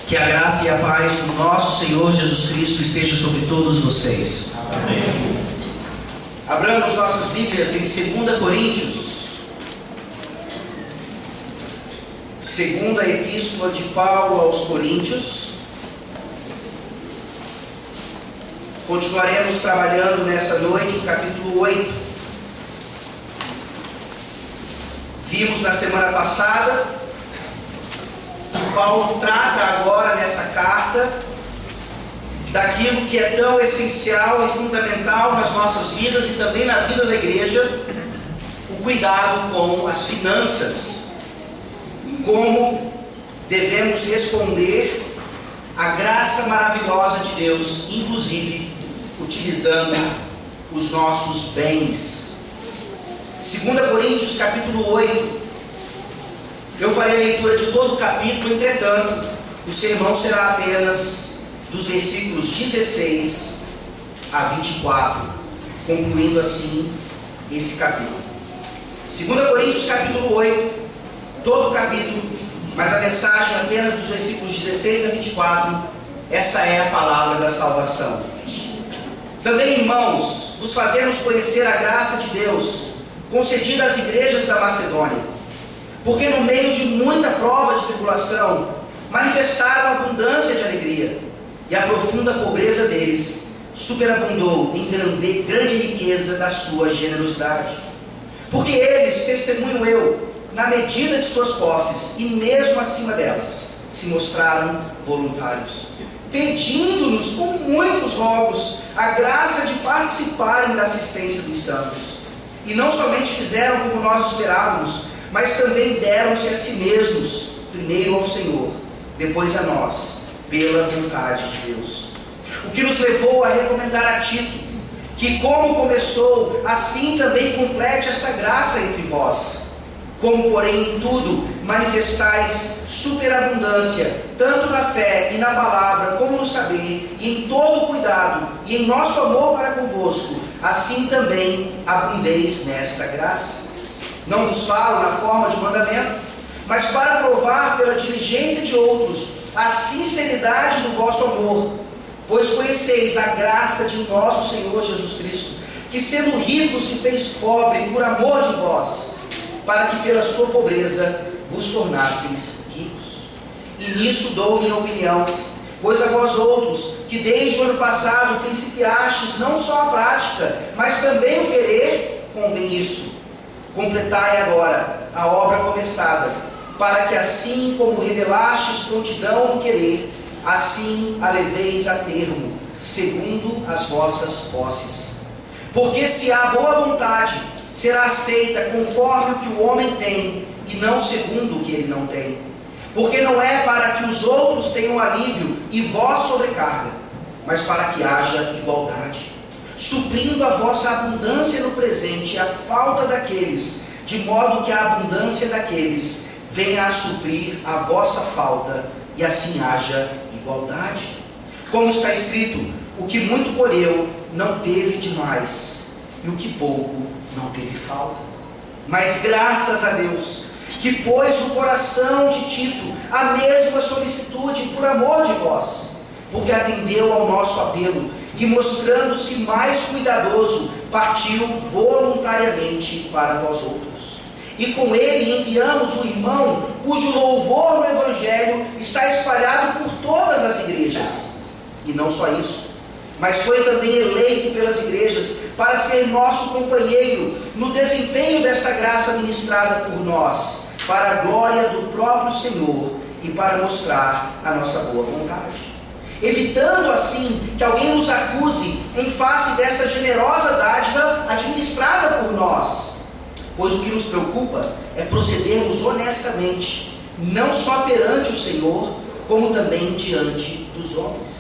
Que a graça e a paz do nosso Senhor Jesus Cristo esteja sobre todos vocês. Amém. Abramos nossas Bíblias em 2 Coríntios, segunda epístola de Paulo aos Coríntios. Continuaremos trabalhando nessa noite o capítulo 8. Vimos na semana passada que Paulo trata agora nessa carta daquilo que é tão essencial e fundamental nas nossas vidas e também na vida da igreja, o cuidado com as finanças, como devemos responder à graça maravilhosa de Deus, inclusive utilizando os nossos bens. 2 Coríntios capítulo 8, eu farei a leitura de todo o capítulo, entretanto, o sermão será apenas dos versículos 16 a 24, concluindo assim esse capítulo. 2 Coríntios capítulo 8, todo o capítulo, mas a mensagem apenas dos versículos 16 a 24, essa é a palavra da salvação. Também, irmãos, vos fazemos conhecer a graça de Deus, concedida às igrejas da Macedônia, porque no meio de muita prova de tribulação, manifestaram abundância de alegria, e a profunda pobreza deles superabundou em grande riqueza da sua generosidade. Porque eles, testemunho eu, na medida de suas posses, e mesmo acima delas, se mostraram voluntários, pedindo-nos com muitos rogos a graça de participarem da assistência dos santos. E não somente fizeram como nós esperávamos, mas também deram-se a si mesmos, primeiro ao Senhor, depois a nós, pela vontade de Deus. O que nos levou a recomendar a Tito, que como começou, assim também complete esta graça entre vós. Como, porém, em tudo manifestais superabundância, tanto na fé e na palavra, como no saber, e em todo o cuidado, e em nosso amor para convosco, assim também abundeis nesta graça. Não vos falo na forma de mandamento, mas para provar pela diligência de outros a sinceridade do vosso amor, pois conheceis a graça de nosso Senhor Jesus Cristo, que sendo rico se fez pobre por amor de vós, para que pela sua pobreza vos tornasseis ricos. E nisso dou minha opinião, pois a vós outros, que desde o ano passado principiastes não só a prática, mas também o querer, convém isso: completai agora a obra começada, para que assim como revelastes prontidão no querer, assim a leveis a termo, segundo as vossas posses. Porque se há boa vontade, será aceita conforme o que o homem tem, e não segundo o que ele não tem. Porque não é para que os outros tenham alívio e vós sobrecarga, mas para que haja igualdade, suprindo a vossa abundância no presente e a falta daqueles, de modo que a abundância daqueles venha a suprir a vossa falta, e assim haja igualdade. Como está escrito: o que muito colheu não teve demais, e o que pouco não teve falta. Mas graças a Deus, que pôs no coração de Tito a mesma solicitude por amor de vós, porque atendeu ao nosso apelo, e mostrando-se mais cuidadoso, partiu voluntariamente para vós outros. E com ele enviamos um irmão, cujo louvor no Evangelho está espalhado por todas as igrejas. E não só isso, mas foi também eleito pelas igrejas para ser nosso companheiro no desempenho desta graça ministrada por nós, para a glória do próprio Senhor e para mostrar a nossa boa vontade, evitando assim que alguém nos acuse em face desta generosa dádiva administrada por nós. Pois o que nos preocupa é procedermos honestamente, não só perante o Senhor, como também diante dos homens.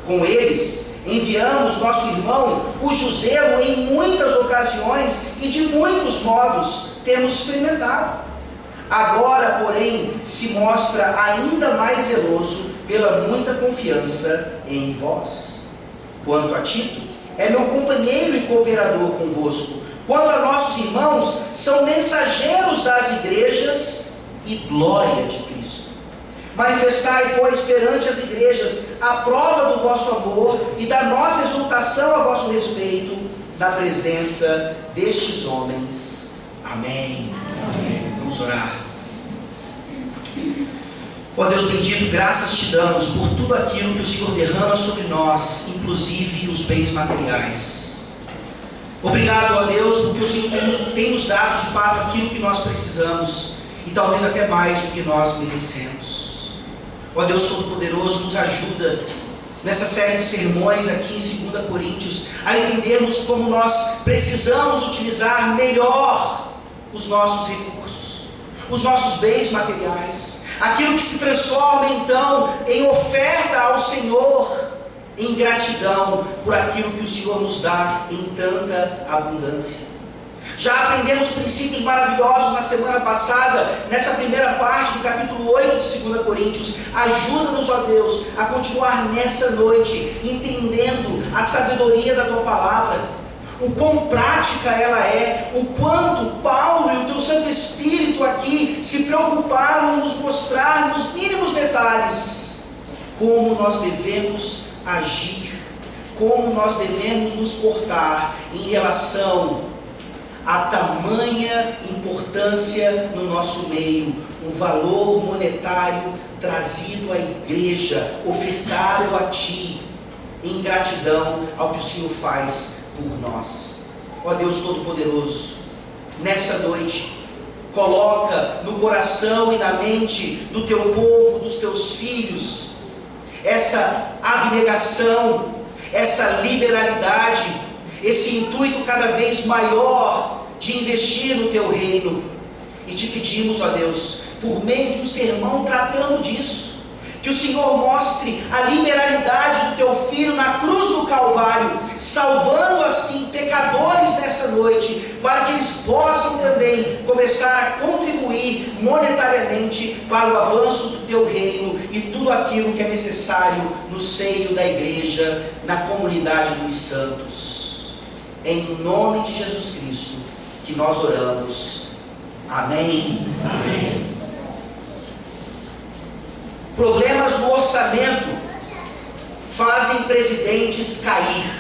Com eles enviamos nosso irmão, cujo zelo em muitas ocasiões e de muitos modos temos experimentado. Agora, porém, se mostra ainda mais zeloso pela muita confiança em vós. Quanto a Tito, é meu companheiro e cooperador convosco. Quanto a nossos irmãos, são mensageiros das igrejas e glória de Cristo. Manifestai, pois, perante as igrejas a prova do vosso amor e da nossa exultação a vosso respeito, na presença destes homens. Amém. Amém. Vamos orar. Ó Deus bendito, graças te damos por tudo aquilo que o Senhor derrama sobre nós, inclusive os bens materiais. Obrigado, ó Deus, porque o Senhor tem nos dado de fato aquilo que nós precisamos e talvez até mais do que nós merecemos. Ó Deus Todo-Poderoso, nos ajuda nessa série de sermões aqui em 2 Coríntios a entendermos como nós precisamos utilizar melhor os nossos recursos, os nossos bens materiais, aquilo que se transforma então em oferta ao Senhor, em gratidão por aquilo que o Senhor nos dá em tanta abundância. Já aprendemos princípios maravilhosos na semana passada, nessa primeira parte do capítulo 8 de 2 Coríntios. Ajuda-nos, ó Deus, a continuar nessa noite, entendendo a sabedoria da Tua Palavra, o quão prática ela é, o quanto Paulo e o Teu Santo Espírito aqui se preocuparam em nos mostrar nos mínimos detalhes como nós devemos agir, como nós devemos nos portar em relação à tamanha importância no nosso meio, um valor monetário trazido à igreja, ofertado a Ti, em gratidão ao que o Senhor faz por nós. Ó Deus Todo-Poderoso, nessa noite, coloca no coração e na mente do Teu povo, dos Teus filhos, essa abnegação, essa liberalidade, esse intuito cada vez maior de investir no Teu reino. E te pedimos, ó Deus, por meio de um sermão tratando disso, que o Senhor mostre a liberalidade do Teu Filho na cruz do Calvário, salvando assim pecadores nessa noite, para que eles possam também começar a contribuir monetariamente para o avanço do Teu reino e tudo aquilo que é necessário no seio da igreja, na comunidade dos santos. Em nome de Jesus Cristo que nós oramos. Amém. Amém. Problemas no orçamento fazem presidentes cair.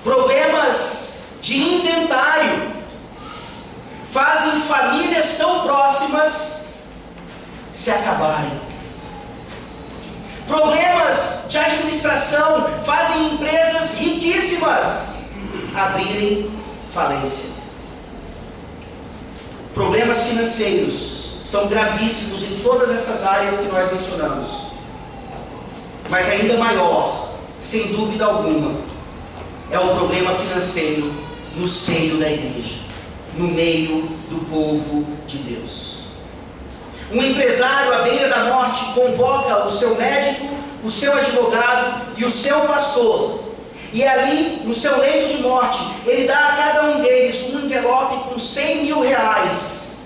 Problemas de inventário fazem famílias tão próximas se acabarem. Problemas de administração fazem empresas riquíssimas abrirem falência. Problemas financeiros são gravíssimos em todas essas áreas que nós mencionamos. Mas ainda maior, sem dúvida alguma, é o problema financeiro no seio da igreja, no meio do povo de Deus. Um empresário à beira da morte convoca o seu médico, o seu advogado e o seu pastor. E ali, no seu leito de morte, ele dá a cada um deles um envelope com 100 mil reais,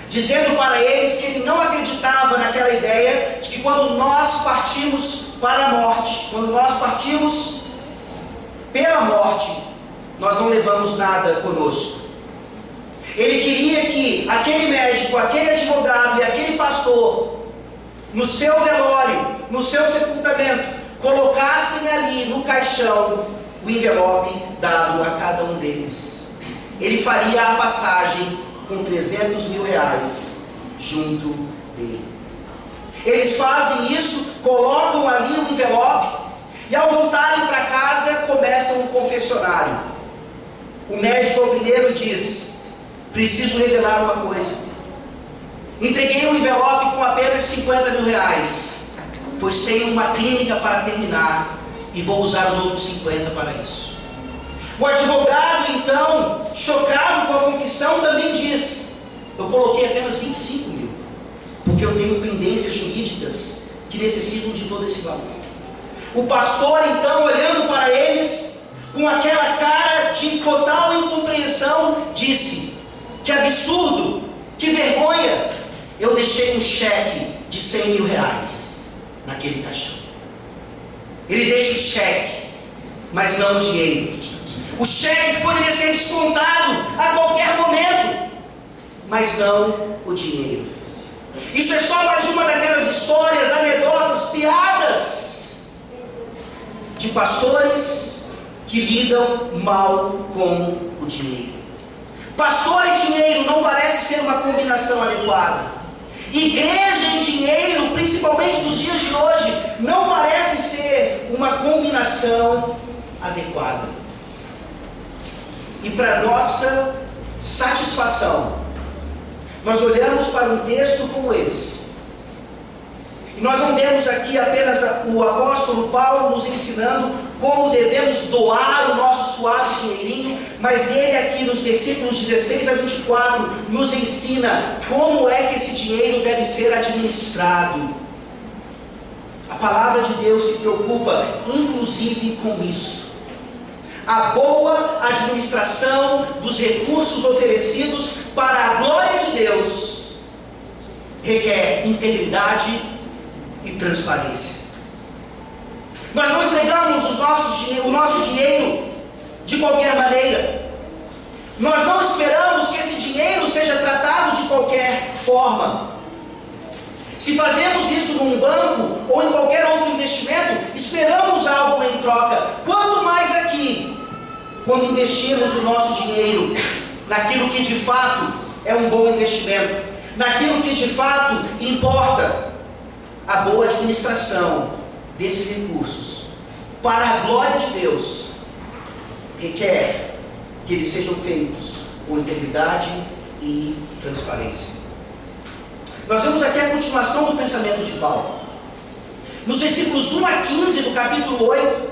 dizendo para eles que ele não acreditava naquela ideia de que quando nós partimos para a morte, quando nós partimos pela morte, nós não levamos nada conosco. Ele queria que aquele médico, aquele advogado e aquele pastor, no seu velório, no seu sepultamento, colocassem ali no caixão o envelope dado a cada um deles. Ele faria a passagem com 300 mil reais junto dele. Eles fazem isso, colocam ali o envelope e ao voltarem para casa começam um confessionário. O médico é o primeiro e diz: preciso revelar uma coisa. Entreguei um envelope com apenas 50 mil reais, pois tenho uma clínica para terminar e vou usar os outros 50 para isso. O advogado, então, chocado com a confissão, também diz: eu coloquei apenas 25 mil, porque eu tenho pendências jurídicas que necessitam de todo esse valor. O pastor, então, olhando para eles, com aquela cara de total incompreensão, disse: que absurdo, que vergonha, eu deixei um cheque de 100 mil reais naquele caixão. Ele deixa o cheque, mas não o dinheiro. O cheque poderia ser descontado a qualquer momento, mas não o dinheiro. E pastores que lidam mal com o dinheiro. Pastor e dinheiro não parece ser uma combinação adequada. Igreja e dinheiro, principalmente nos dias de hoje, não parece ser uma combinação adequada. E para nossa satisfação, nós olhamos para um texto como esse, e nós não temos aqui apenas o apóstolo Paulo nos ensinando como devemos doar o nosso suave dinheirinho, mas ele aqui nos versículos 16 a 24 nos ensina como é que esse dinheiro deve ser administrado. A palavra de Deus se preocupa inclusive com isso. A boa administração dos recursos oferecidos para a glória de Deus requer integridade e transparência. Nós não entregamos o nosso dinheiro de qualquer maneira. Nós não esperamos que esse dinheiro seja tratado de qualquer forma. Se fazemos isso num banco ou em qualquer outro investimento, esperamos algo em troca. Quanto mais aqui, quando investimos o nosso dinheiro naquilo que de fato é um bom investimento, naquilo que de fato importa, a boa administração desses recursos para a glória de Deus requer que eles sejam feitos com integridade e transparência. Nós vemos aqui a continuação do pensamento de Paulo. Nos versículos 1 a 15 do capítulo 8,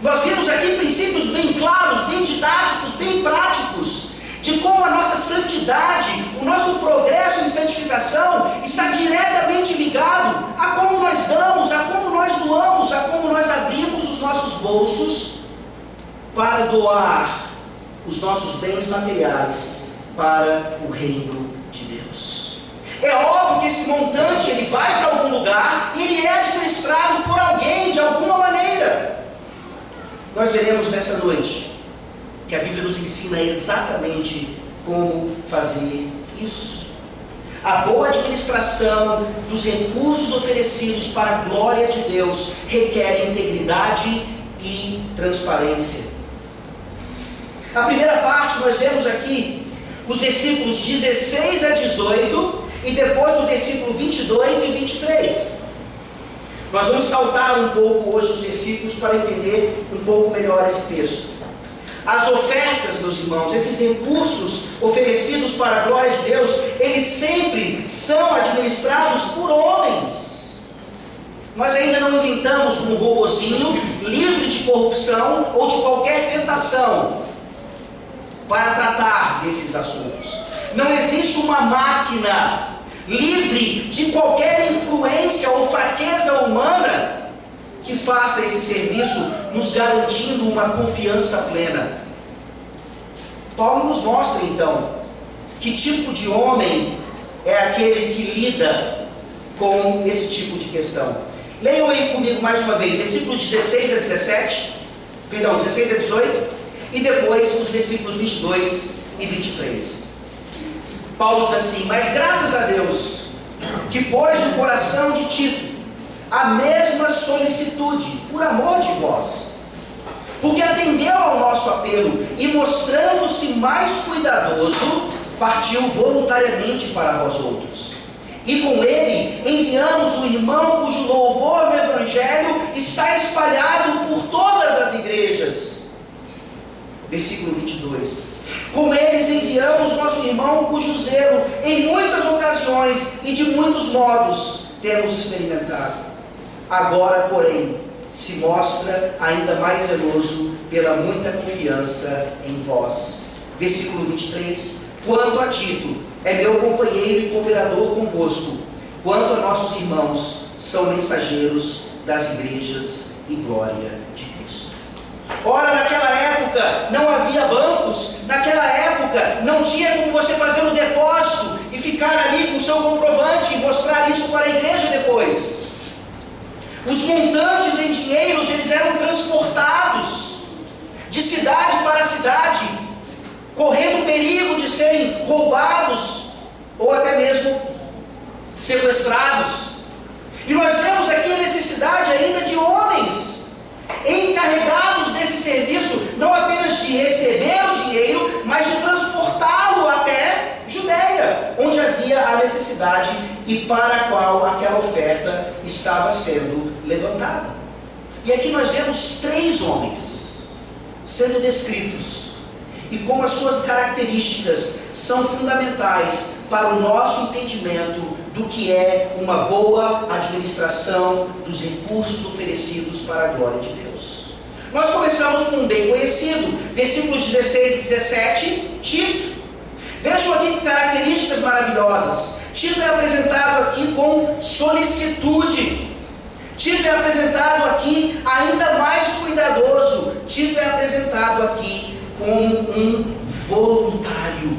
nós vemos aqui princípios bem claros, bem didáticos, bem práticos, de como a nossa santidade, o nosso progresso em santificação está diretamente ligado a como nós damos, a como nós doamos, a como nós abrimos os nossos bolsos para doar os nossos bens materiais para o reino de Deus. É óbvio que esse montante ele vai para algum lugar e ele é administrado por alguém de alguma maneira. Nós veremos nessa noite que a Bíblia nos ensina exatamente como fazer isso. A boa administração dos recursos oferecidos para a glória de Deus requer integridade e transparência. A primeira parte nós vemos aqui os versículos 16 a 18 e depois o versículo 22 e 23. Nós vamos saltar um pouco hoje os versículos para entender um pouco melhor esse texto. As ofertas, meus irmãos, esses recursos oferecidos para a glória de Deus, eles sempre são administrados por homens. Nós ainda não inventamos um robozinho livre de corrupção ou de qualquer tentação para tratar desses assuntos. Não existe uma máquina livre de qualquer influência ou fraqueza humana que faça esse serviço, nos garantindo uma confiança plena. Paulo nos mostra então que tipo de homem é aquele que lida com esse tipo de questão. Leiam aí comigo mais uma vez, versículos 16 a 17, perdão, 16 a 18, e depois os versículos 22 e 23. Paulo diz assim: mas graças a Deus, que pôs no coração de Tito a mesma solicitude, por amor de vós, porque atendeu ao nosso apelo e, mostrando-se mais cuidadoso, partiu voluntariamente para vós outros. E com ele enviamos o irmão cujo louvor no Evangelho está espalhado por todas as igrejas. Versículo 22. Com eles enviamos nosso irmão cujo zelo em muitas ocasiões e de muitos modos temos experimentado. Agora, porém, se mostra ainda mais zeloso pela muita confiança em vós. Versículo 23. Quanto a Tito, é meu companheiro e cooperador convosco. Quanto a nossos irmãos, são mensageiros das igrejas e glória de Cristo. Ora, naquela época não havia bancos, naquela época não tinha como você fazer um depósito e ficar ali com o seu comprovante e mostrar isso para a igreja depois. Os montantes em dinheiros, eles eram transportados de cidade para cidade, correndo perigo de serem roubados ou até mesmo sequestrados. E nós vemos aqui a necessidade ainda de homens encarregados necessidade e para a qual aquela oferta estava sendo levantada. E aqui nós vemos 3 homens sendo descritos, e como as suas características são fundamentais para o nosso entendimento do que é uma boa administração dos recursos oferecidos para a glória de Deus. Nós começamos com um bem conhecido, versículos 16 e 17, Tito. Vejam aqui que características maravilhosas. Tito é apresentado aqui com solicitude. Tito é apresentado aqui ainda mais cuidadoso. Tito é apresentado aqui como um voluntário.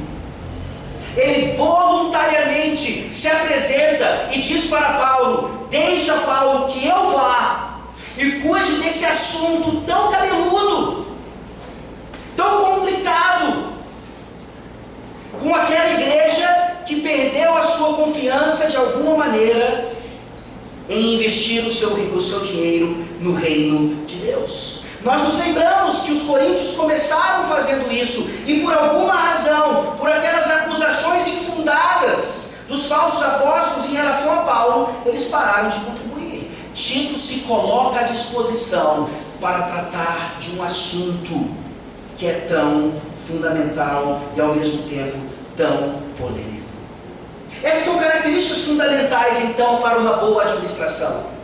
Ele voluntariamente se apresenta e diz para Paulo: deixa, Paulo, que eu vá e cuide desse assunto tão cabeludo, tão complicado, com aquela igreja que perdeu a sua confiança de alguma maneira em investir o seu dinheiro no reino de Deus. Nós nos lembramos que os coríntios começaram fazendo isso, e por alguma razão, por aquelas acusações infundadas dos falsos apóstolos em relação a Paulo, eles pararam de contribuir. Tito se coloca à disposição para tratar de um assunto que é tão fundamental e ao mesmo tempo tão polêmico. Essas são características fundamentais então para uma boa administração.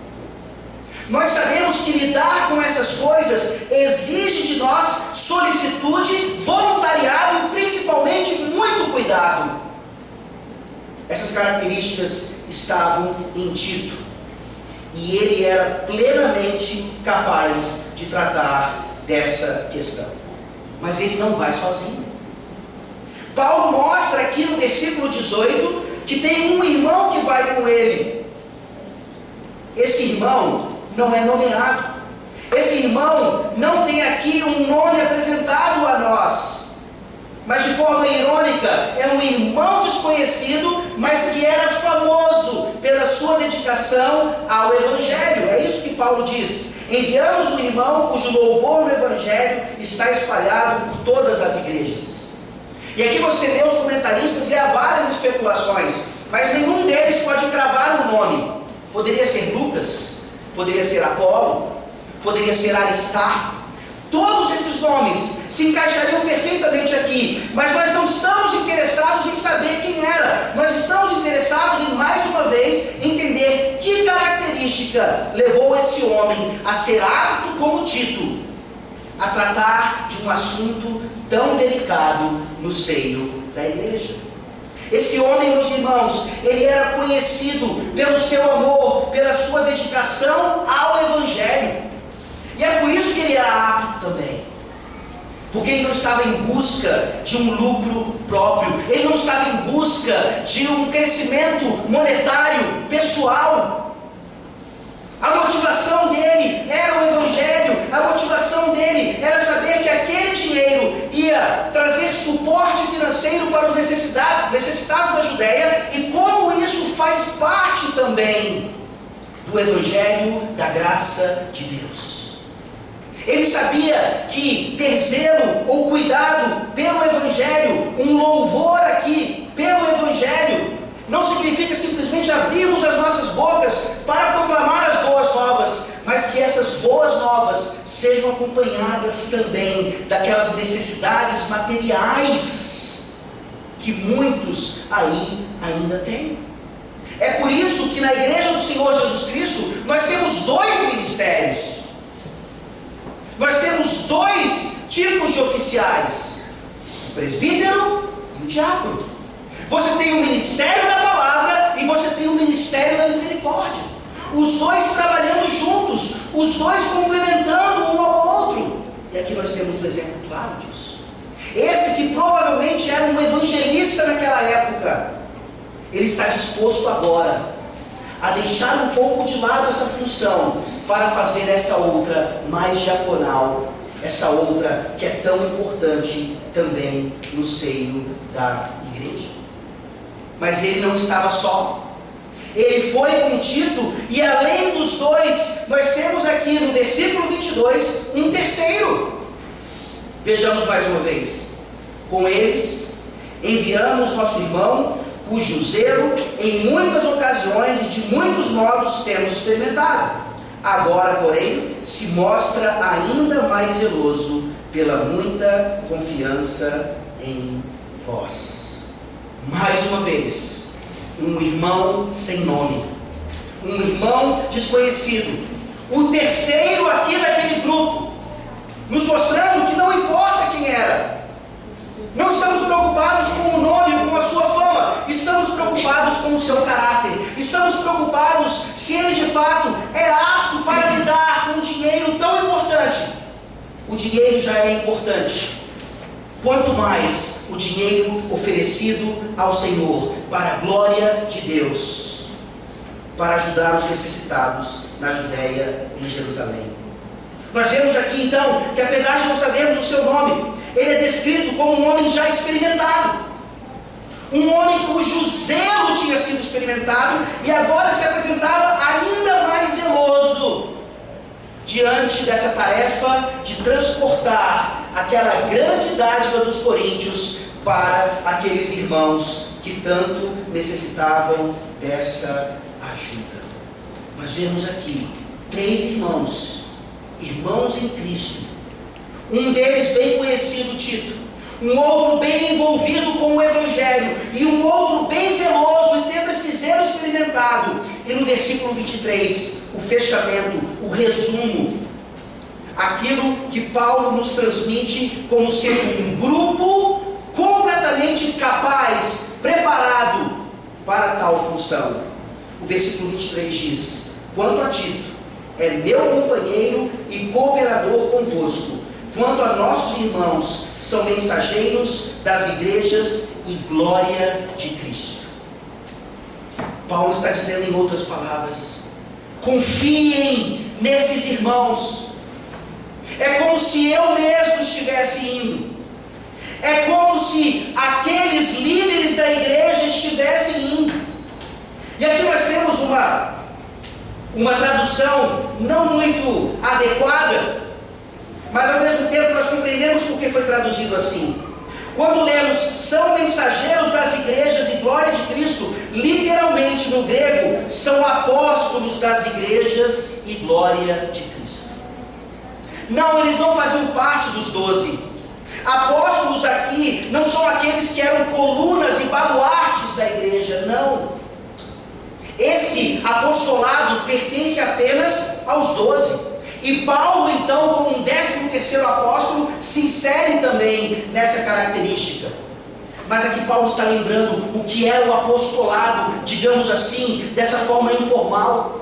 Nós sabemos que lidar com essas coisas exige de nós solicitude, voluntariado e principalmente muito cuidado. Essas características estavam em Tito, e ele era plenamente capaz de tratar dessa questão. Mas ele não vai sozinho. Paulo mostra aqui no versículo 18 que tem um irmão que vai com ele. Esse irmão não é nomeado. Esse irmão não tem aqui um nome apresentado a nós, mas de forma irônica, é um irmão desconhecido, mas que era famoso pela sua dedicação ao Evangelho. É isso que Paulo diz: enviamos um irmão cujo louvor no Evangelho está espalhado por todas as igrejas. E aqui você lê os comentaristas e há várias especulações, mas nenhum deles pode cravar um nome. Poderia ser Lucas, poderia ser Apolo, poderia ser Aristarco. Todos esses nomes se encaixariam perfeitamente aqui, mas nós não estamos interessados em saber quem era. Nós estamos interessados em, mais uma vez, entender que característica levou esse homem a ser apto como Tito a tratar de um assunto tão delicado no seio da igreja. Esse homem, meus irmãos, ele era conhecido pelo seu amor, pela sua dedicação ao Evangelho. E é por isso que ele era apto também. Porque ele não estava em busca de um lucro próprio. Ele não estava em busca de um crescimento monetário, pessoal. A motivação dele era o Evangelho. A motivação dele era saber que aquele dinheiro ia trazer suporte financeiro para os necessitados da Judéia, e como isso faz parte também do Evangelho da graça de Deus. Ele sabia que ter zelo ou cuidado pelo Evangelho, um louvor aqui pelo Evangelho, não significa simplesmente abrirmos as nossas bocas para proclamar as boas novas, mas que essas boas novas sejam acompanhadas também daquelas necessidades materiais que muitos aí ainda têm. É por isso que na igreja do Senhor Jesus Cristo nós temos 2 ministérios. Nós temos 2 tipos de oficiais: o presbítero e o diácono. Você tem o ministério da palavra e você tem o ministério da misericórdia. Os 2 trabalhando juntos, os 2 complementando um ao outro. E aqui nós temos um exemplo claro disso. Esse que provavelmente era um evangelista naquela época, ele está disposto agora a deixar um pouco de lado essa função para fazer essa outra mais diaconal, essa outra que é tão importante também no seio da igreja. Mas ele não estava só. Ele foi com Tito, e além dos 2, nós temos aqui no versículo 22 um terceiro. Vejamos mais uma vez: com eles enviamos nosso irmão, cujo zelo em muitas ocasiões e de muitos modos temos experimentado. Agora, porém, se mostra ainda mais zeloso pela muita confiança em vós. Mais uma vez, um irmão sem nome, um irmão desconhecido, o terceiro aqui daquele grupo, nos mostrando que não importa quem era. Não estamos preocupados com o nome, com a sua fama. Estamos preocupados com o seu caráter. Estamos preocupados se ele de fato é apto para lidar com um dinheiro tão importante. O dinheiro já é importante. Quanto mais o dinheiro oferecido ao Senhor para a glória de Deus, para ajudar os necessitados na Judéia e em Jerusalém. Nós vemos aqui então que, apesar de não sabermos o seu nome, ele é descrito como um homem já experimentado, um homem cujo zelo tinha sido experimentado e agora se apresentava ainda mais zeloso diante dessa tarefa de transportar aquela grande dádiva dos coríntios para aqueles irmãos que tanto necessitavam dessa ajuda. Nós vemos aqui 3 irmãos em Cristo. Um deles bem conhecido, Tito, um outro bem envolvido com o Evangelho, e um outro bem zeloso e tendo esse zelo experimentado. E no versículo 23, o fechamento, o resumo, aquilo que Paulo nos transmite como sendo um grupo completamente capaz, preparado para tal função. O versículo 23 diz: quanto a Tito, é meu companheiro e cooperador convosco. Quanto a nossos irmãos, são mensageiros das igrejas e glória de Cristo. Paulo está dizendo em outras palavras: confiem nesses irmãos. É como se eu mesmo estivesse indo. É como se aqueles líderes da igreja estivessem indo. E aqui nós temos uma tradução não muito adequada, mas ao mesmo tempo nós compreendemos porque foi traduzido assim. Quando lemos são mensageiros das igrejas e glória de Cristo, literalmente no grego são apóstolos das igrejas e glória de Cristo. Não, eles não faziam parte dos 12. Apóstolos aqui não são aqueles que eram colunas e baluartes da igreja, não. Esse apostolado pertence apenas aos 12. E Paulo, então, como um 13º apóstolo, se insere também nessa característica. Mas aqui Paulo está lembrando o que era o apostolado, digamos assim, dessa forma informal.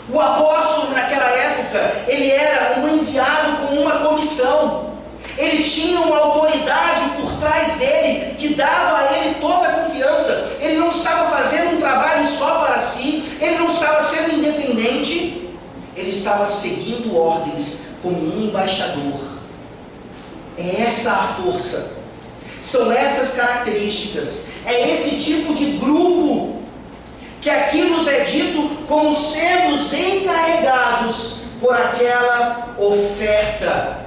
O apóstolo naquela época, ele era um enviado com uma comissão. Ele tinha uma autoridade por trás dele, que dava a ele toda a confiança. Ele não estava fazendo um trabalho só para si, ele não estava sendo independente. Ele estava seguindo ordens como um embaixador. É essa a força. São essas características. É esse tipo de grupo que aqui nos é dito como sermos encarregados por aquela oferta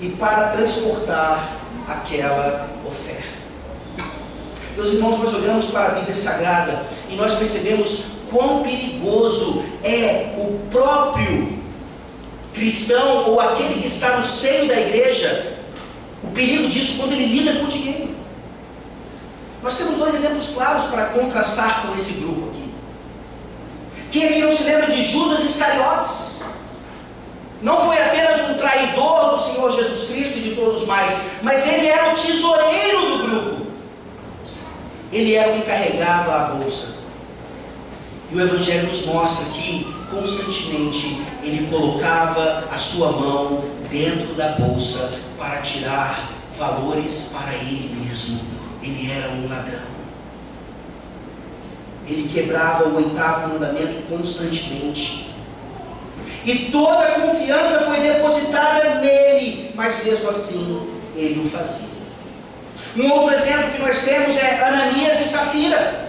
e para transportar aquela oferta. Meus irmãos, nós olhamos para a Bíblia Sagrada e nós percebemos quão perigoso é o próprio cristão ou aquele que está no seio da igreja, o perigo disso quando ele lida com o dinheiro. Nós temos 2 exemplos claros para contrastar com esse grupo aqui. Quem aqui não se lembra de Judas Iscariotes? Não foi apenas um traidor do Senhor Jesus Cristo e de todos mais, mas ele era o tesoureiro do grupo. Ele era o que carregava a bolsa. E o Evangelho nos mostra que, constantemente, ele colocava a sua mão dentro da bolsa para tirar valores para ele mesmo. Ele era um ladrão. Ele quebrava o 8º mandamento constantemente. E toda a confiança foi depositada nele, mas mesmo assim, ele o fazia. Um outro exemplo que nós temos é Ananias e Safira.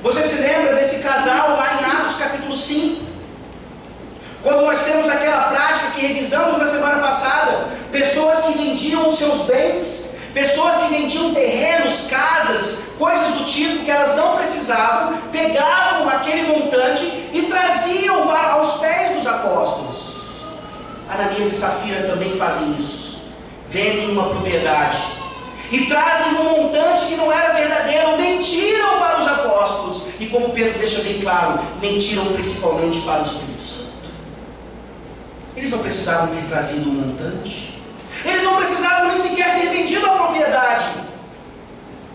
Você se lembra desse casal lá em Atos capítulo 5? Quando nós temos aquela prática que revisamos na semana passada, pessoas que vendiam os seus bens, Pessoas que vendiam terrenos, casas, coisas do tipo que elas não precisavam, pegavam aquele montante e traziam aos pés dos apóstolos. Ananias e Safira também fazem isso. Vendem uma propriedade e trazem um montante que não era verdadeiro, mentiram para os apóstolos. E como Pedro deixa bem claro, mentiram principalmente para o Espírito Santo. Eles não precisavam ter trazido um montante. Eles não precisavam nem sequer ter vendido a propriedade.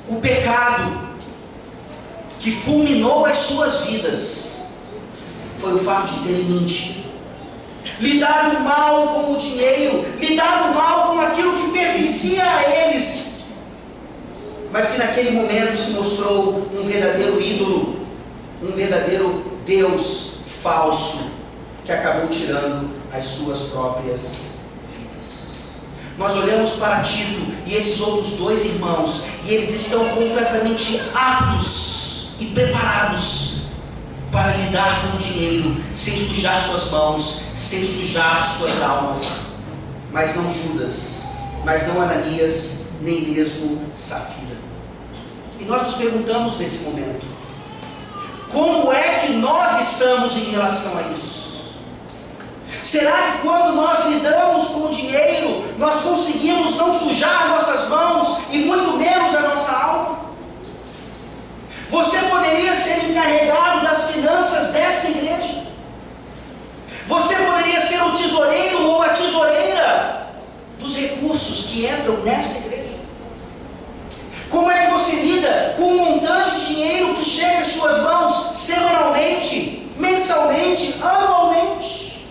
O pecado que fulminou as suas vidas foi o fato de terem mentido, lidado mal com o dinheiro, lidado mal com aquilo que pertencia a eles, mas que naquele momento se mostrou um verdadeiro ídolo, um verdadeiro Deus falso, que acabou tirando as suas próprias vidas. Nós olhamos para Tito e esses outros dois irmãos, e eles estão completamente aptos e preparados para lidar com o dinheiro, sem sujar suas mãos, sem sujar suas almas. Mas não Judas, mas não Ananias, nem mesmo Safira. E nós nos perguntamos nesse momento, como é que nós estamos em relação a isso? Será que quando nós lidamos com o dinheiro, nós conseguimos não sujar nossas mãos e muito menos a nossa alma? Você poderia ser encarregado das finanças desta igreja. Você poderia ser o tesoureiro ou a tesoureira dos recursos que entram nesta igreja. Como é que você lida com um montante de dinheiro que chega em suas mãos semanalmente, mensalmente, anualmente?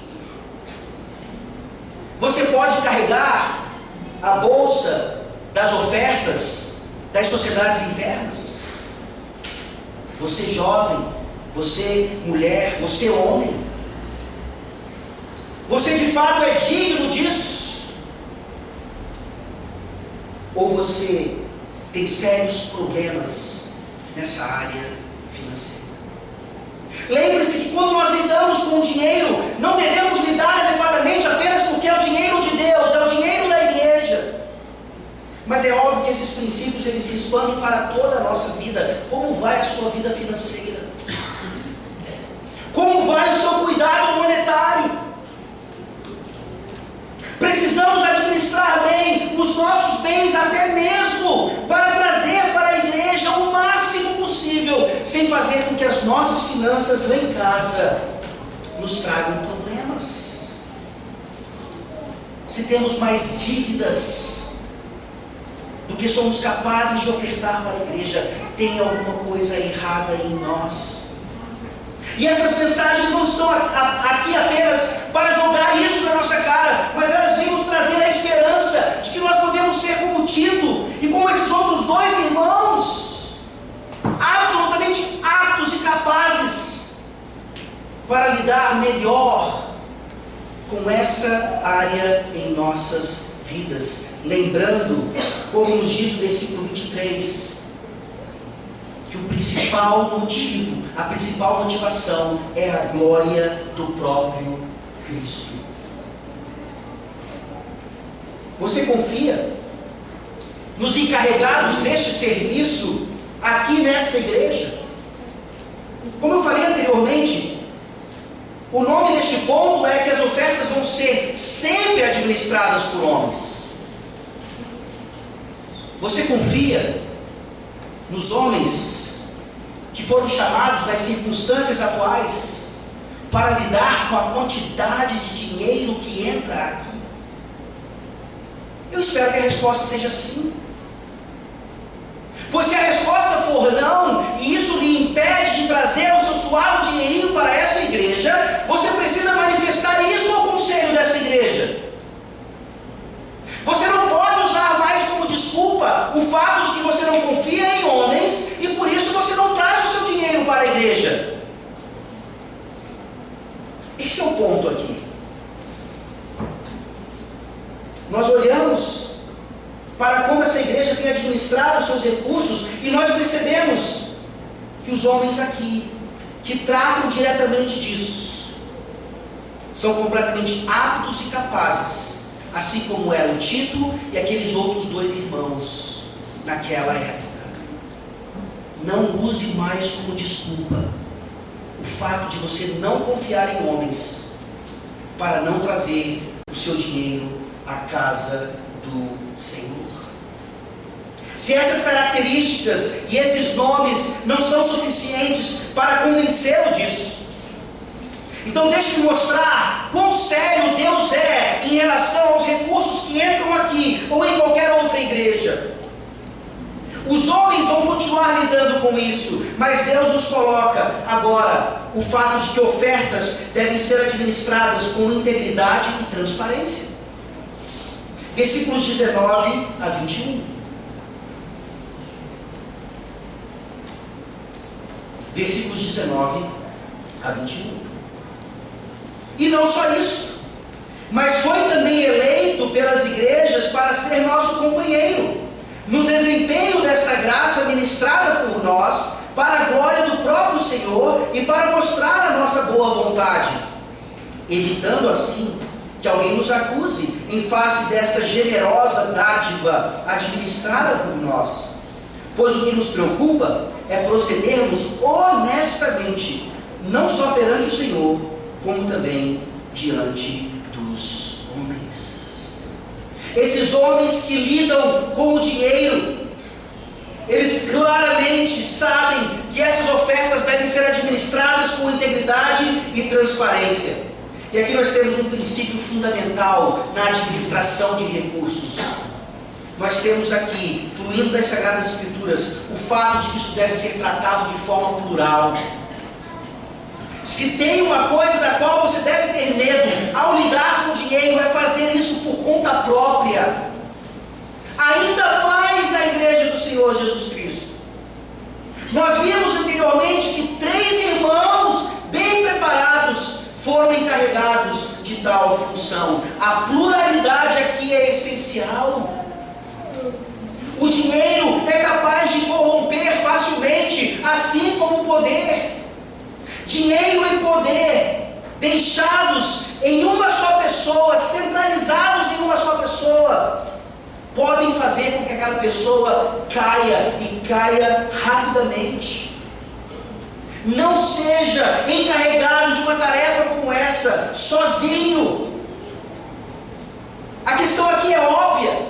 Você pode carregar a bolsa das ofertas das sociedades internas? Você jovem, você mulher, você homem, você de fato é digno disso? Ou você tem sérios problemas nessa área financeira? Lembre-se que quando nós lidamos com o dinheiro, não devemos lidar adequadamente apenas porque é o dinheiro de Deus, é o dinheiro da igreja. Mas é óbvio que esses princípios eles se expandem para toda a nossa vida. Como vai a sua vida financeira? Como vai o seu cuidado monetário? Precisamos administrar bem os nossos bens, até mesmo para trazer para a igreja o máximo possível, sem fazer com que as nossas finanças lá em casa nos tragam problemas. Se temos mais dívidas do que somos capazes de ofertar para a igreja, tem alguma coisa errada em nós. E essas mensagens não estão aqui apenas para jogar isso na nossa cara, mas elas vêm nos trazer a esperança de que nós podemos ser como Tito e como esses outros dois irmãos, absolutamente aptos e capazes para lidar melhor com essa área em nossas vidas. Lembrando, como nos diz o versículo 23, que o principal motivo, a principal motivação é a glória do próprio Cristo. Você confia nos encarregados deste serviço aqui nessa igreja? Como eu falei anteriormente, o nome deste ponto é que as ofertas vão ser sempre administradas por homens. Você confia nos homens que foram chamados nas circunstâncias atuais para lidar com a quantidade de dinheiro que entra aqui? Eu espero que a resposta seja sim. Pois se a resposta for não, e isso lhe impede de trazer o seu suave dinheirinho para essa igreja, você precisa manifestar isso ao conselho dessa igreja. Você não pode usar mais como desculpa o fato de que você não confia em homens e por isso você não traz o seu dinheiro para a igreja. Esse é o ponto aqui. Nós olhamos para como essa igreja tem administrado os seus recursos e nós percebemos que os homens aqui, que tratam diretamente disso, são completamente aptos e capazes assim como eram Tito e aqueles outros 2 irmãos naquela época. Não use mais como desculpa o fato de você não confiar em homens para não trazer o seu dinheiro à casa do Senhor. Se essas características e esses nomes não são suficientes para convencê-lo disso, então deixe-me mostrar quão sério Deus é em relação aos recursos que entram aqui ou em qualquer outra igreja. Os homens vão continuar lidando com isso, mas Deus nos coloca agora o fato de que ofertas devem ser administradas com integridade e transparência. Versículos 19 a 21. Versículos 19 a 21. E não só isso, mas foi também eleito pelas igrejas para ser nosso companheiro no desempenho desta graça ministrada por nós, para a glória do próprio Senhor e para mostrar a nossa boa vontade, evitando assim que alguém nos acuse em face desta generosa dádiva administrada por nós. Pois o que nos preocupa é procedermos honestamente, não só perante o Senhor, como também diante dos homens. Esses homens que lidam com o dinheiro, eles claramente sabem que essas ofertas devem ser administradas com integridade e transparência. E aqui nós temos um princípio fundamental na administração de recursos. Nós temos aqui, fluindo das Sagradas Escrituras, o fato de que isso deve ser tratado de forma plural. Se tem uma coisa da qual você deve ter medo ao lidar com o dinheiro, é fazer isso por conta própria. Ainda mais na igreja do Senhor Jesus Cristo. Nós vimos anteriormente que 3 irmãos bem preparados foram encarregados de tal função. A pluralidade aqui é essencial. O dinheiro é capaz de corromper facilmente, assim como o poder. Dinheiro e poder, deixados em uma só pessoa, centralizados em uma só pessoa, podem fazer com que aquela pessoa caia e caia rapidamente. Não seja encarregado de uma tarefa como essa, sozinho. A questão aqui é óbvia.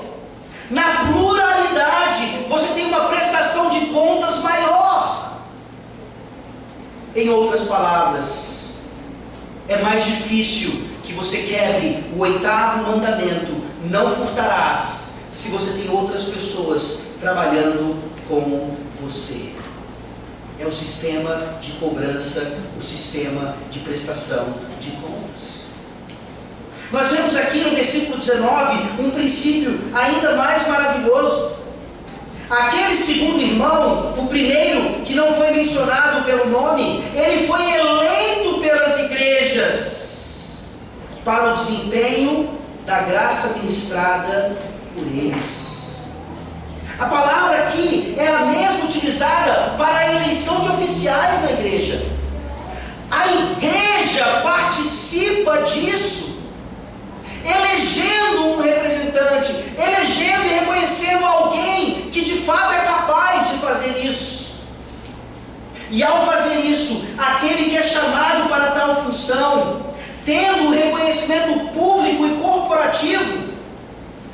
Na pluralidade, você tem uma prestação de contas maior. Em outras palavras, é mais difícil que você quebre o 8º mandamento, não furtarás, se você tem outras pessoas trabalhando com você. É o sistema de cobrança, o sistema de prestação de contas. Nós vemos aqui no versículo 19 um princípio ainda mais maravilhoso. Aquele segundo irmão, o primeiro que não foi mencionado pelo nome, ele foi eleito pelas igrejas para o desempenho da graça ministrada por eles. A palavra aqui é a mesma utilizada para a eleição de oficiais na igreja. A igreja participa disso, elegendo um representante, elegendo e reconhecendo alguém que de fato é capaz de fazer isso. E ao fazer isso, aquele que é chamado para tal função, tendo o reconhecimento público e corporativo,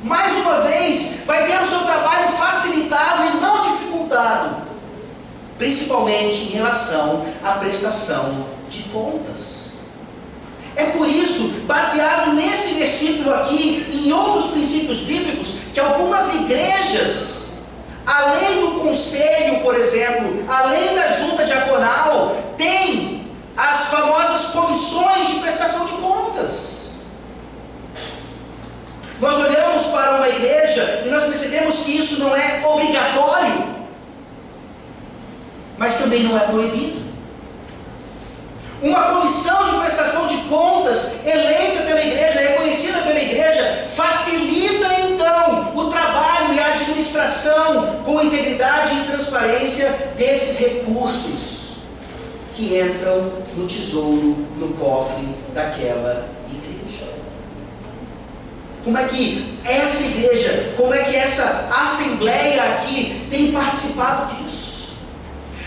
mais uma vez, vai ter o seu trabalho facilitado e não dificultado, principalmente em relação à prestação de contas. É por isso, baseado nesse versículo aqui, e em outros princípios bíblicos, que algumas igrejas, além do conselho, por exemplo, além da junta diaconal, têm as famosas comissões de prestação de contas. Nós olhamos para uma igreja e nós percebemos que isso não é obrigatório, mas também não é proibido. Uma comissão de prestação de contas, eleita pela igreja, reconhecida pela igreja, facilita então o trabalho e a administração com integridade e transparência desses recursos que entram no tesouro, no cofre daquela igreja. Como é que essa igreja, como é que essa assembleia aqui tem participado disso?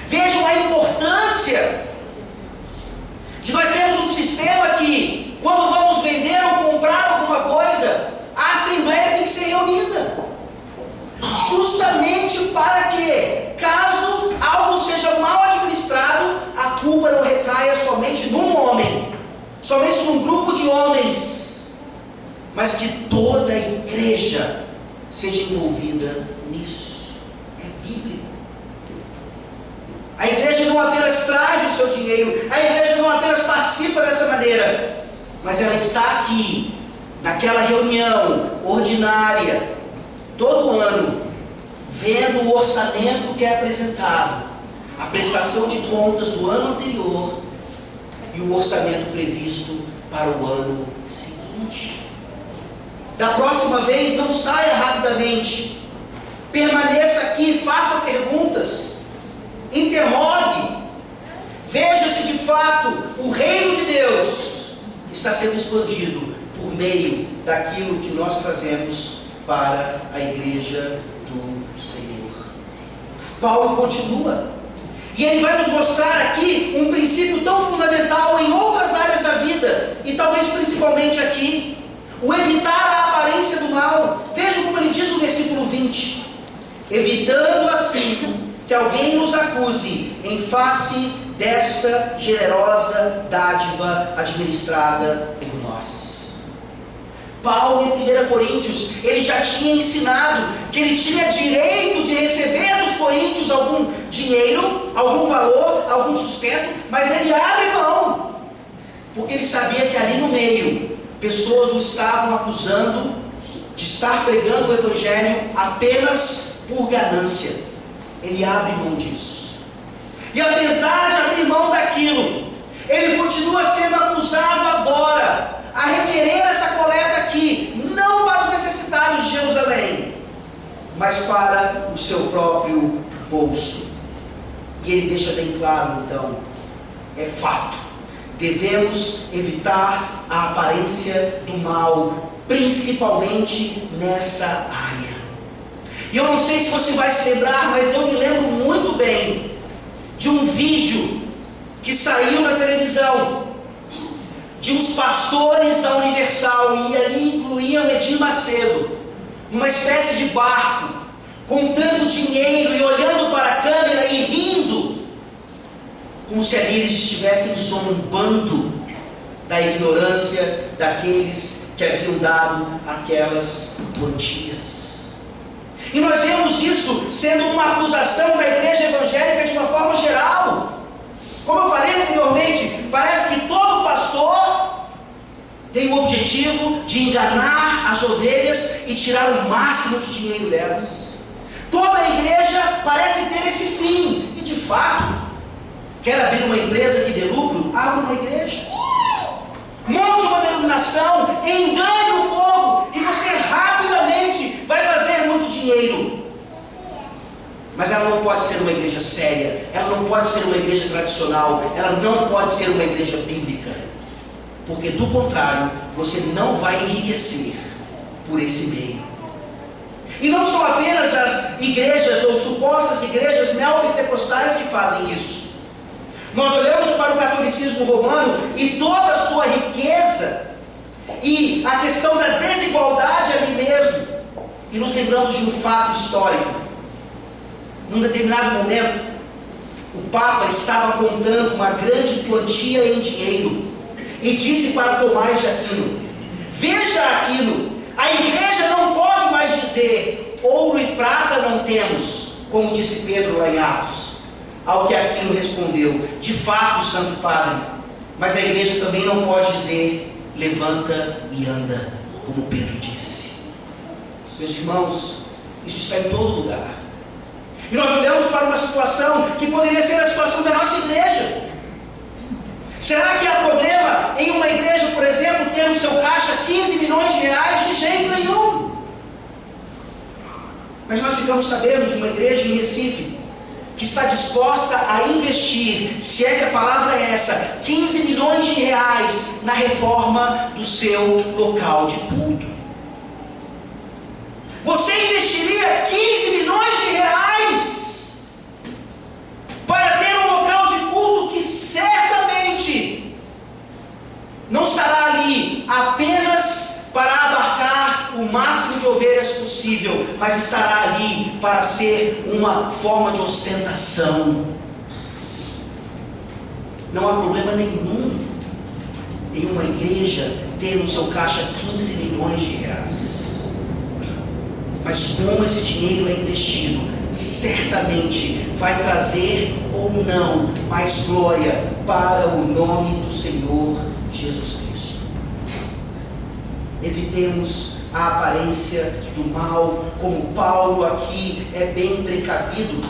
Vejam a importância de nós termos um sistema que, quando vamos vender ou comprar alguma coisa, a assembleia tem que ser reunida, justamente para que, caso algo seja mal administrado, a culpa não recaia somente num homem, somente num grupo de homens, mas que toda a igreja seja envolvida nisso. É bíblico. A igreja não apenas traz o seu dinheiro, a igreja não apenas participa dessa maneira, mas ela está aqui, naquela reunião ordinária, todo ano, vendo o orçamento que é apresentado, a prestação de contas do ano anterior e o orçamento previsto para o ano seguinte. Da próxima vez, não saia rapidamente, permaneça aqui, faça perguntas, interrogue, veja se de fato o reino de Deus está sendo expandido por meio daquilo que nós trazemos para a igreja do Senhor. Paulo continua, e ele vai nos mostrar aqui um princípio tão fundamental em outras áreas da vida, e talvez principalmente aqui, o evitar a aparência do mal. Vejam como ele diz no versículo 20: evitando assim que alguém nos acuse em face desta generosa dádiva administrada por nós. Paulo, em 1 Coríntios, ele já tinha ensinado que ele tinha direito de receber dos coríntios algum dinheiro, algum valor, algum sustento, mas ele abre mão, porque ele sabia que ali no meio, pessoas o estavam acusando de estar pregando o evangelho apenas por ganância. Ele abre mão disso. E apesar de abrir mão daquilo, ele continua sendo acusado agora a requerer essa coleta aqui, não para os necessitados de Jerusalém, mas para o seu próprio bolso. E ele deixa bem claro, então, é fato, devemos evitar a aparência do mal, principalmente nessa área. E eu não sei se você vai se lembrar, mas eu me lembro muito bem de um vídeo que saiu na televisão, de uns pastores da Universal, e ali incluíam Edir Macedo, numa espécie de barco, contando dinheiro e olhando para a câmera e rindo, como se ali eles estivessem zombando da ignorância daqueles que haviam dado aquelas quantias. E nós vemos isso sendo uma acusação da igreja evangélica de uma forma geral. Como eu falei anteriormente, parece que todo pastor tem o objetivo de enganar as ovelhas e tirar o máximo de dinheiro delas. Toda a igreja parece ter esse fim. E de fato, quer abrir uma empresa que dê lucro? Abra uma igreja. Monte uma denominação, engane o povo e você rapidamente vai fazer muito dinheiro. Mas ela não pode ser uma igreja séria, ela não pode ser uma igreja tradicional, ela não pode ser uma igreja bíblica, porque do contrário, você não vai enriquecer por esse meio. E não são apenas as igrejas ou supostas igrejas neopentecostais que fazem isso. Nós olhamos para o catolicismo romano e toda a sua riqueza e a questão da desigualdade ali mesmo, e nos lembramos de um fato histórico. Num determinado momento, o Papa estava contando uma grande quantia em dinheiro e disse para Tomás de Aquino: veja Aquino, a igreja não pode mais dizer ouro e prata não temos, como disse Pedro lá em Atos. Ao que Aquino respondeu: de fato, Santo Padre, mas a igreja também não pode dizer levanta e anda, como Pedro disse. Meus irmãos, isso está em todo lugar. E nós olhamos para uma situação que poderia ser a situação da nossa igreja. Será que há problema em uma igreja, por exemplo, ter no seu caixa 15 milhões de reais? De jeito nenhum. Mas nós ficamos sabendo de uma igreja em Recife que está disposta a investir, se é que a palavra é essa, 15 milhões de reais na reforma do seu local de culto. Você investiria 15 milhões de reais para ter um local de culto que certamente não estará ali apenas para abarcar o máximo de ovelhas possível, mas estará ali para ser uma forma de ostentação. Não há problema nenhum em uma igreja ter no seu caixa 15 milhões de reais. Mas como esse dinheiro é investido, certamente vai trazer ou não mais glória para o nome do Senhor Jesus Cristo. Evitemos a aparência do mal, como Paulo aqui é bem precavido.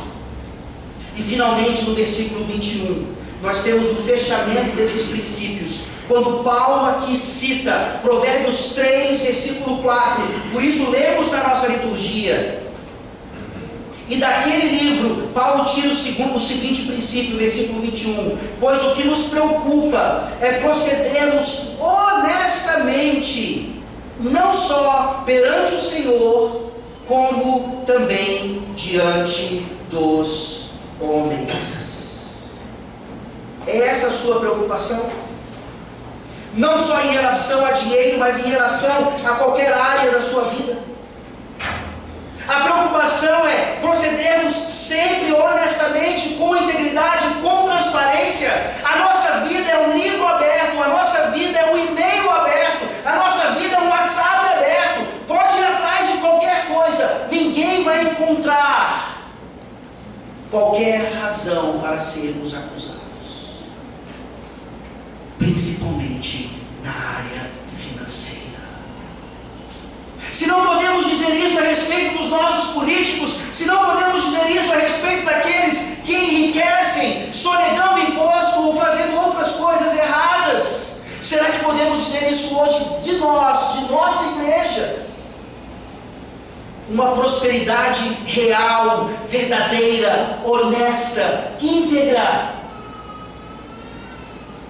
E finalmente no versículo 21, nós temos o fechamento desses princípios, quando Paulo aqui cita Provérbios 3, versículo 4. Por isso lemos na nossa liturgia. E daquele livro, Paulo tira o seguinte princípio, versículo 21. Pois o que nos preocupa é procedermos honestamente, não só perante o Senhor, como também diante dos homens. É essa a sua preocupação? Não só em relação a dinheiro, mas em relação a qualquer área da sua vida. A preocupação é procedermos sempre honestamente, com integridade, com transparência. A nossa vida é um livro aberto, a nossa vida é um e-mail aberto, a nossa vida é um WhatsApp aberto. Pode ir atrás de qualquer coisa, ninguém vai encontrar qualquer razão para sermos acusados. Principalmente na área financeira. Se não podemos dizer isso a respeito dos nossos políticos, se não podemos dizer isso a respeito daqueles que enriquecem, sonegando imposto ou fazendo outras coisas erradas, será que podemos dizer isso hoje de nós, de nossa igreja? Uma prosperidade real, verdadeira, honesta, íntegra,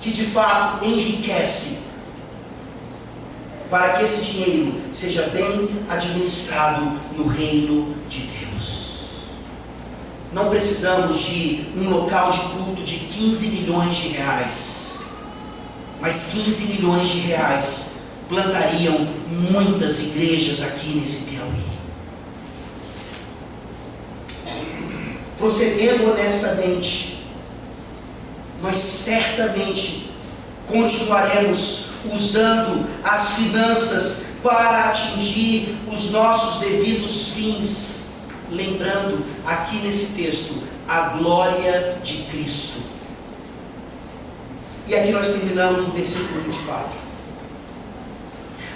que de fato enriquece, para que esse dinheiro seja bem administrado no reino de Deus. Não precisamos de um local de culto de 15 milhões de reais, mas 15 milhões de reais plantariam muitas igrejas aqui nesse Piauí. Procedendo honestamente, nós certamente continuaremos usando as finanças para atingir os nossos devidos fins, lembrando aqui nesse texto a glória de Cristo. E aqui nós terminamos no versículo 24.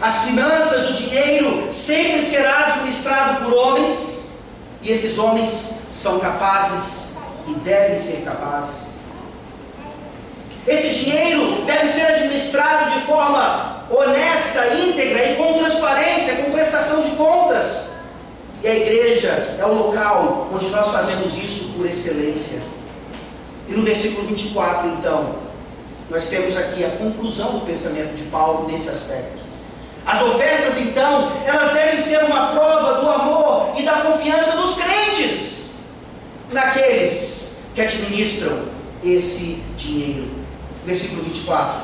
As finanças, o dinheiro sempre será administrado por homens, e esses homens são capazes e devem ser capazes. Esse dinheiro deve ser administrado de forma honesta, íntegra e com transparência, com prestação de contas. E a igreja é o local onde nós fazemos isso por excelência. E no versículo 24, então, nós temos aqui a conclusão do pensamento de Paulo nesse aspecto. As ofertas, então, elas devem ser uma prova do amor e da confiança dos crentes naqueles que administram esse dinheiro. Versículo 24.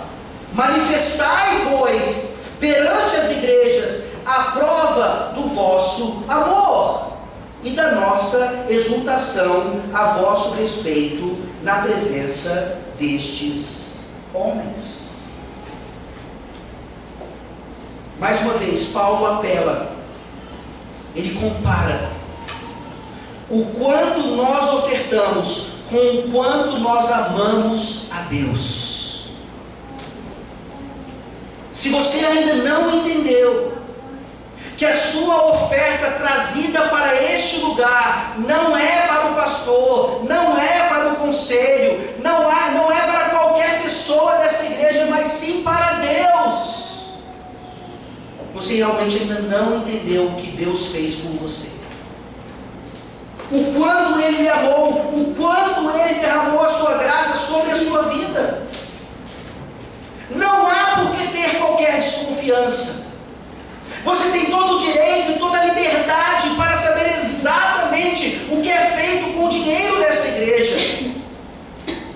Manifestai, pois, perante as igrejas a prova do vosso amor e da nossa exultação a vosso respeito na presença destes homens. Mais uma vez, Paulo apela, ele compara o quanto nós ofertamos com o quanto nós amamos a Deus. Se você ainda não entendeu que a sua oferta trazida para este lugar não é para o pastor, não é para o conselho, não é para qualquer pessoa desta igreja, mas sim para Deus, você realmente ainda não entendeu o que Deus fez por você. O quanto Ele lhe amou, o quanto Ele derramou a sua graça sobre a sua vida. Não há por que ter qualquer desconfiança. Você tem todo o direito e toda a liberdade para saber exatamente o que é feito com o dinheiro desta igreja.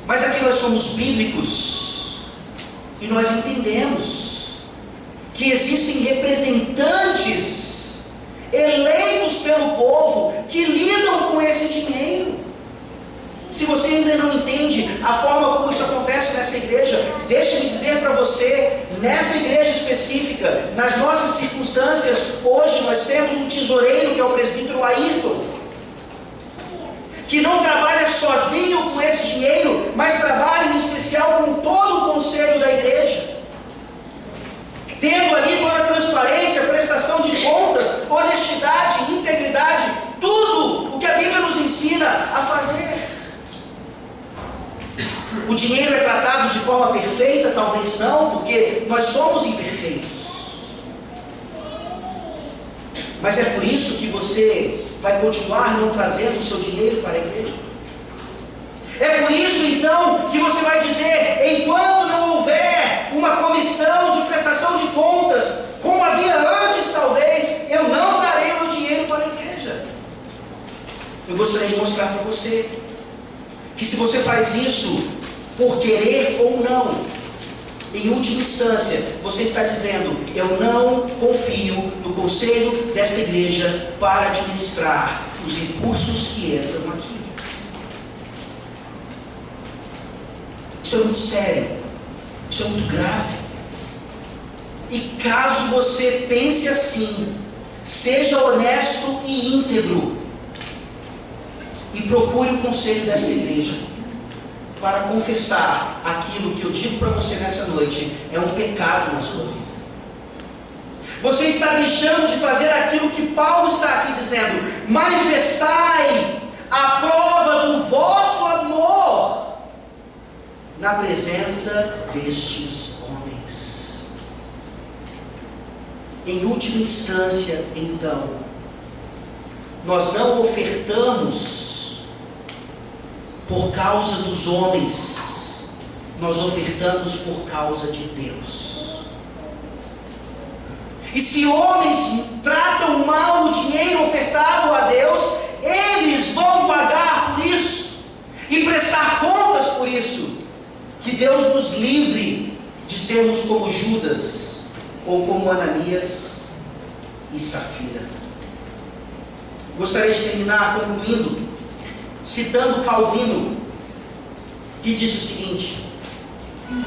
Mas aqui nós somos bíblicos e nós entendemos que existem representantes eleitos pelo povo que lidam com esse dinheiro. Se você ainda não entende a forma como isso acontece nessa igreja, deixe-me dizer para você, nessa igreja específica, nas nossas circunstâncias, hoje nós temos um tesoureiro que é o presbítero Ayrton, que não trabalha sozinho com esse dinheiro, mas trabalha em especial com todo o conselho da igreja, tendo ali toda a transparência, prestação de contas, honestidade, integridade, tudo o que a Bíblia nos ensina a fazer. O dinheiro é tratado de forma perfeita? Talvez não, porque nós somos imperfeitos. Mas é por isso que você vai continuar não trazendo o seu dinheiro para a igreja? É por isso então que você vai dizer, enquanto não houver uma comissão de prestação de contas, como havia antes talvez, eu não trarei o meu dinheiro para a igreja. Eu gostaria de mostrar para você que se você faz isso por querer ou não, em última instância, você está dizendo, eu não confio no conselho desta igreja para administrar os recursos que entram aqui. Isso é muito sério, isso é muito grave. E caso você pense assim, seja honesto e íntegro, e procure o conselho desta igreja, para confessar aquilo que eu digo para você nessa noite, é um pecado na sua vida. Você está deixando de fazer aquilo que Paulo está aqui dizendo, manifestai a prova do vosso amor na presença destes homens. Em última instância, então, nós não ofertamos por causa dos homens, nós ofertamos por causa de Deus. E se homens tratam mal o dinheiro ofertado a Deus, eles vão pagar por isso e prestar contas por isso. Que Deus nos livre de sermos como Judas ou como Ananias e Safira. Gostaria de terminar concluindo citando Calvino, que disse o seguinte: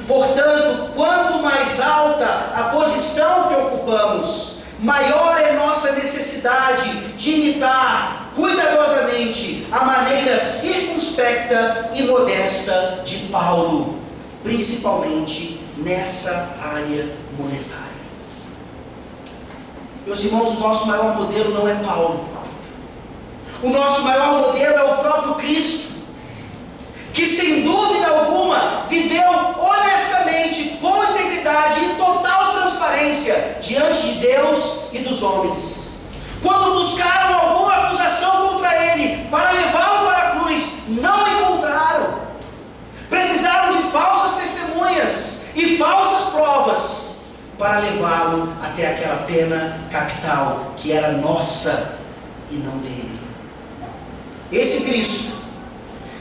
portanto, quanto mais alta a posição que ocupamos, maior é nossa necessidade de imitar cuidadosamente a maneira circunspecta e modesta de Paulo, principalmente nessa área monetária. Meus irmãos, o nosso maior modelo não é Paulo. O nosso maior modelo é o próprio Cristo, que sem dúvida alguma viveu honestamente, com integridade e total transparência diante de Deus e dos homens. Quando buscaram alguma acusação contra ele para levá-lo para a cruz, não encontraram. Precisaram de falsas testemunhas e falsas provas para levá-lo até aquela pena capital que era nossa e não dele. Esse Cristo,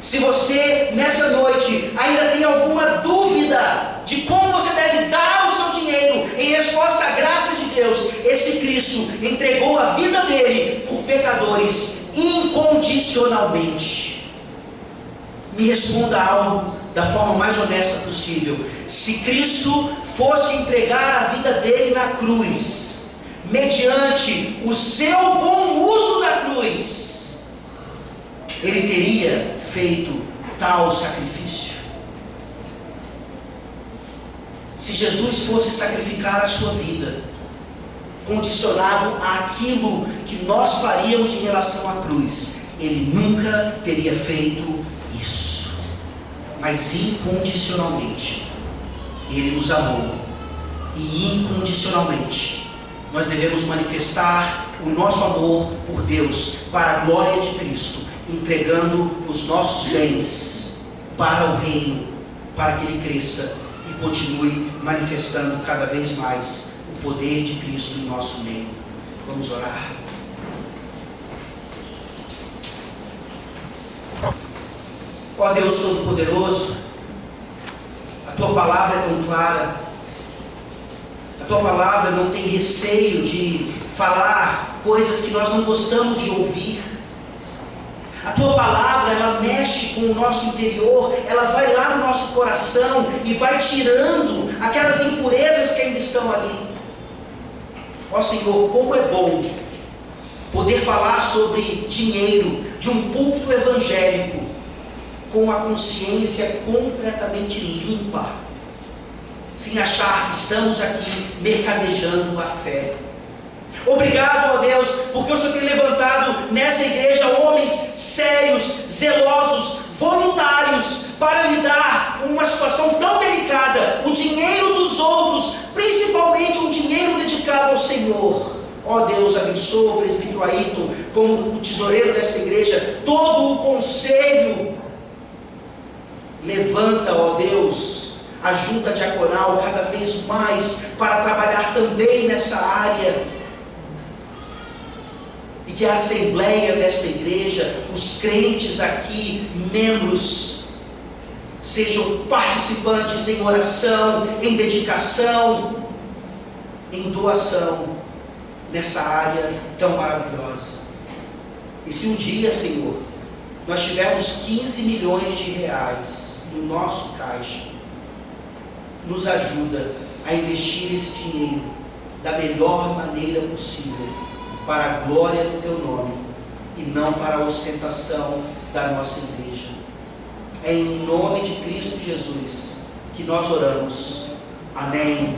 se você nessa noite ainda tem alguma dúvida de como você deve dar o seu dinheiro em resposta à graça de Deus, esse Cristo entregou a vida dele por pecadores incondicionalmente. Me responda algo da forma mais honesta possível. Se Cristo fosse entregar a vida dele na cruz, mediante o seu bom uso da cruz, ele teria feito tal sacrifício? Se Jesus fosse sacrificar a sua vida, condicionado àquilo que nós faríamos em relação à cruz, ele nunca teria feito isso. Mas incondicionalmente, ele nos amou. E incondicionalmente, nós devemos manifestar o nosso amor por Deus, para a glória de Cristo, entregando os nossos bens para o reino, para que ele cresça e continue manifestando cada vez mais o poder de Cristo em nosso meio. Vamos orar. Ó Deus Todo-Poderoso, a Tua palavra é tão clara, a Tua palavra não tem receio de falar coisas que nós não gostamos de ouvir. A Tua palavra, ela mexe com o nosso interior, ela vai lá no nosso coração e vai tirando aquelas impurezas que ainda estão ali. Ó Senhor, como é bom poder falar sobre dinheiro de um púlpito evangélico com a consciência completamente limpa, sem achar que estamos aqui mercadejando a fé. Obrigado, ó Deus, porque o Senhor tem levantado nessa igreja homens sérios, zelosos, voluntários, para lidar com uma situação tão delicada, o dinheiro dos outros, principalmente um dinheiro dedicado ao Senhor. Ó Deus, abençoa o presbítero Ayrton como o tesoureiro desta igreja, todo o conselho. Levanta, ó Deus, a junta diaconal cada vez mais para trabalhar também nessa área. E que a assembleia desta igreja, os crentes aqui, membros, sejam participantes em oração, em dedicação, em doação, nessa área tão maravilhosa. E se um dia, Senhor, nós tivermos 15 milhões de reais no nosso caixa, nos ajuda a investir esse dinheiro da melhor maneira possível, para a glória do Teu nome, e não para a ostentação da nossa igreja. É em nome de Cristo Jesus que nós oramos. Amém.